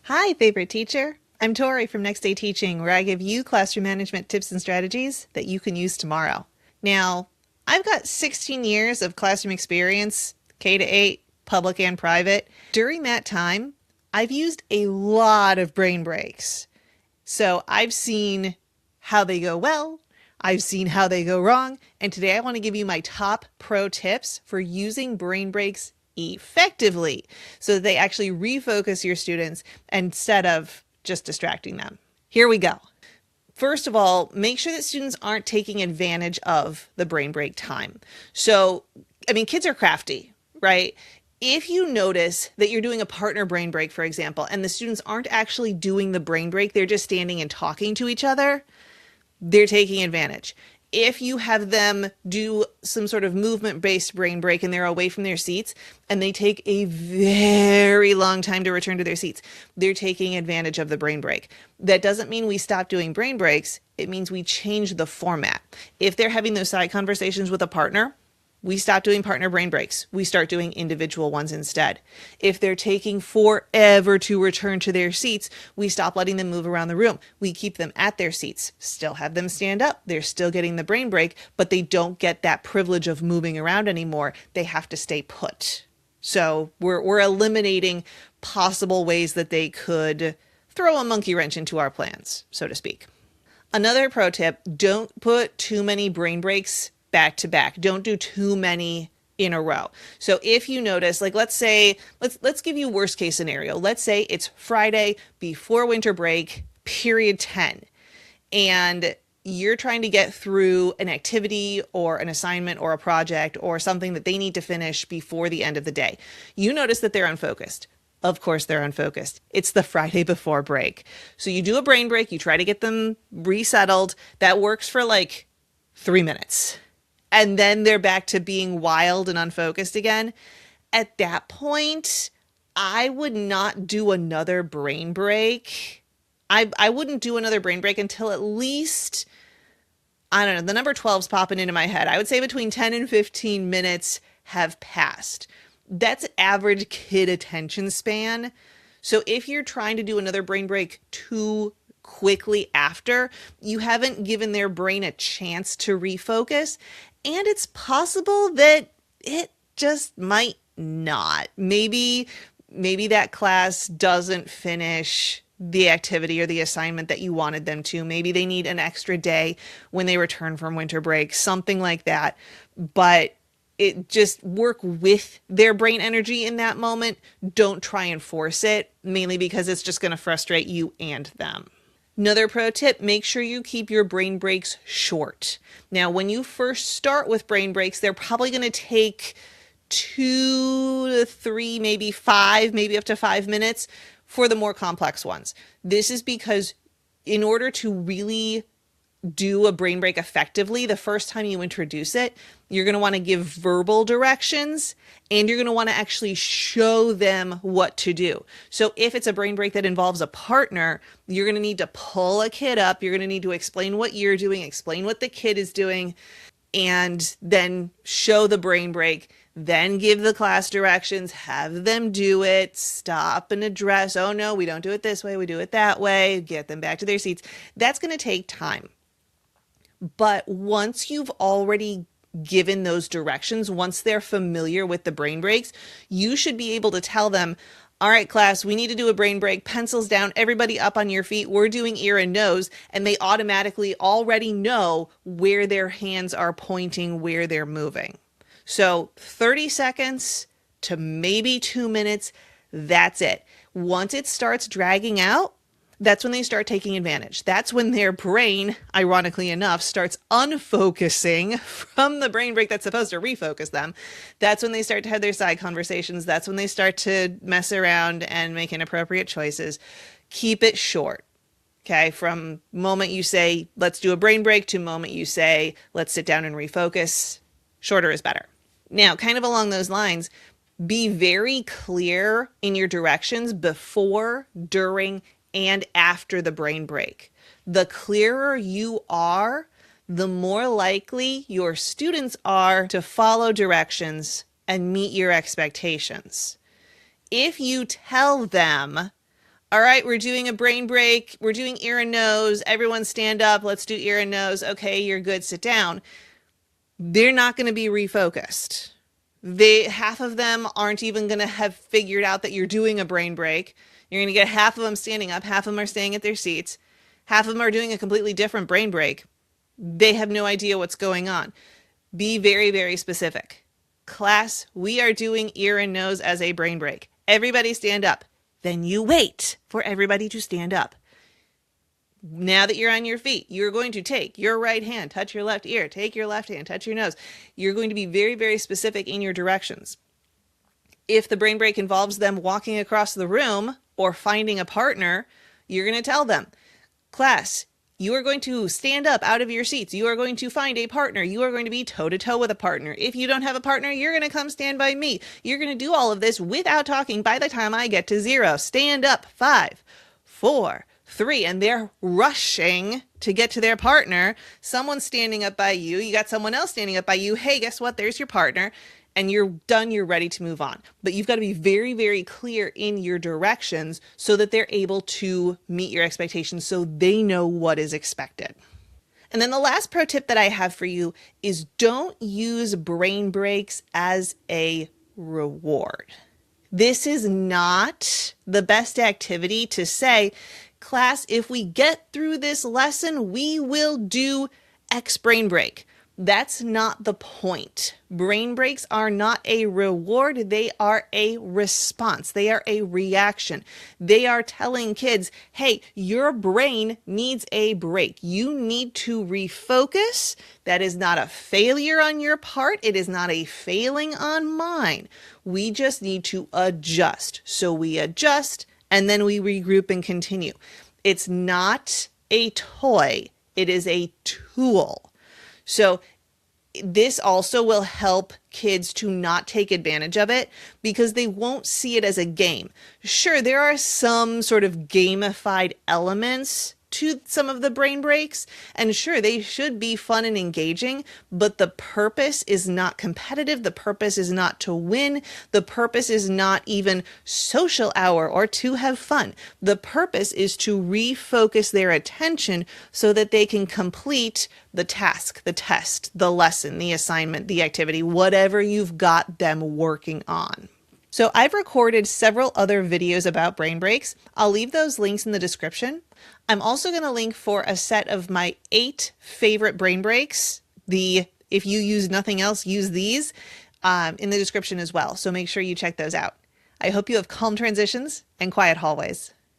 Hi, favorite teacher. I'm Tori from Next Day Teaching, where I give you classroom management tips and strategies that you can use tomorrow. Now, I've got 16 years of classroom experience, K to 8, public and private. During that time, I've used a lot of brain breaks. So I've seen how they go well, I've seen how they go wrong, and today I want to give you my top pro tips for using brain breaks effectively so that they actually refocus your students instead of just distracting them. Here we go. First of all, make sure that students aren't taking advantage of the brain break time. So, kids are crafty, right? If you notice that you're doing a partner brain break, for example, and the students aren't actually doing the brain break, they're just standing and talking to each other, they're taking advantage. If you have them do some sort of movement-based brain break and they're away from their seats and they take a very long time to return to their seats, they're taking advantage of the brain break. That doesn't mean we stop doing brain breaks. It means we change the format. If they're having those side conversations with a partner, we stop doing partner brain breaks. We start doing individual ones instead. If they're taking forever to return to their seats, we stop letting them move around the room. We keep them at their seats, still have them stand up. They're still getting the brain break, but they don't get that privilege of moving around anymore. They have to stay put. So we're eliminating possible ways that they could throw a monkey wrench into our plans, so to speak. Another pro tip, don't put too many brain breaks back to back. Don't do too many in a row. So if you notice, like let's give you worst case scenario. Let's say it's Friday before winter break, period 10. And you're trying to get through an activity or an assignment or a project or something that they need to finish before the end of the day. You notice that they're unfocused. Of course they're unfocused. It's the Friday before break. So you do a brain break, you try to get them resettled. That works for like 3 minutes. And then they're back to being wild and unfocused again. At that point, I would not do another brain break. I wouldn't do another brain break until at least, I don't know, the number 12's popping into my head. I would say between 10 and 15 minutes have passed. That's average kid attention span. So if you're trying to do another brain break too quickly after, you haven't given their brain a chance to refocus. And it's possible that it just might not. Maybe that class doesn't finish the activity or the assignment that you wanted them to. Maybe they need an extra day when they return from winter break, something like that. But it just work with their brain energy in that moment. Don't try and force it, mainly because it's just going to frustrate you and them. Another pro tip, make sure you keep your brain breaks short. Now, when you first start with brain breaks, they're probably going to take 2 to 3, maybe 5, maybe up to 5 minutes for the more complex ones. This is because in order to really do a brain break effectively, the first time you introduce it, you're going to want to give verbal directions and you're going to want to actually show them what to do. So if it's a brain break that involves a partner, you're going to need to pull a kid up. You're going to need to explain what you're doing, explain what the kid is doing, and then show the brain break. Then give the class directions, have them do it, stop and address, oh no, we don't do it this way, we do it that way, get them back to their seats. That's going to take time. But once you've already given those directions, once they're familiar with the brain breaks, you should be able to tell them, all right, class, we need to do a brain break, pencils down, everybody up on your feet, we're doing ear and nose, and they automatically already know where their hands are pointing, where they're moving. So 30 seconds to maybe 2 minutes, that's it. Once it starts dragging out, that's when they start taking advantage. That's when their brain, ironically enough, starts unfocusing from the brain break that's supposed to refocus them. That's when they start to have their side conversations. That's when they start to mess around and make inappropriate choices. Keep it short. Okay, from moment you say, let's do a brain break, to moment you say, let's sit down and refocus. Shorter is better. Now, kind of along those lines, be very clear in your directions before, during, and after the brain break. The clearer you are, the more likely your students are to follow directions and meet your expectations. If you tell them, All right, we're doing a brain break. We're doing ear and nose. Everyone stand up. Let's do ear and nose. Okay, you're good. Sit down. They're not going to be refocused. Half of them aren't even going to have figured out that you're doing a brain break. You're going to get half of them standing up. Half of them are staying at their seats. Half of them are doing a completely different brain break. They have no idea what's going on. Be very, very specific. Class, we are doing ear and nose as a brain break. Everybody stand up. Then you wait for everybody to stand up. Now that you're on your feet, you're going to take your right hand, touch your left ear, take your left hand, touch your nose. You're going to be very, very specific in your directions. If the brain break involves them walking across the room or finding a partner, you're going to tell them, class, you are going to stand up out of your seats. You are going to find a partner. You are going to be toe-to-toe with a partner. If you don't have a partner, you're going to come stand by me. You're going to do all of this without talking by the time I get to 0. Stand up. 5, 4, 3. And they're rushing to get to their partner. Someone's standing up by you. You got someone else standing up by you. Hey, guess what? There's your partner. And you're done, you're ready to move on. But you've got to be very, very clear in your directions so that they're able to meet your expectations so they know what is expected. And then the last pro tip that I have for you is don't use brain breaks as a reward. This is not the best activity to say, class, if we get through this lesson, we will do X brain break. That's not the point. Brain breaks are not a reward. They are a response. They are a reaction. They are telling kids, hey, your brain needs a break. You need to refocus. That is not a failure on your part. It is not a failing on mine. We just need to adjust. So we adjust and then we regroup and continue. It's not a toy. It is a tool. So this also will help kids to not take advantage of it because they won't see it as a game. Sure, there are some sort of gamified elements to some of the brain breaks, and sure, they should be fun and engaging, but the purpose is not competitive. The purpose is not to win. The purpose is not even social hour or to have fun. The purpose is to refocus their attention so that they can complete the task, the test, the lesson, the assignment, the activity, whatever you've got them working on. So I've recorded several other videos about brain breaks. I'll leave those links in the description. I'm also going to link for a set of my 8 favorite brain breaks. If you use nothing else, use these in the description as well. So make sure you check those out. I hope you have calm transitions and quiet hallways.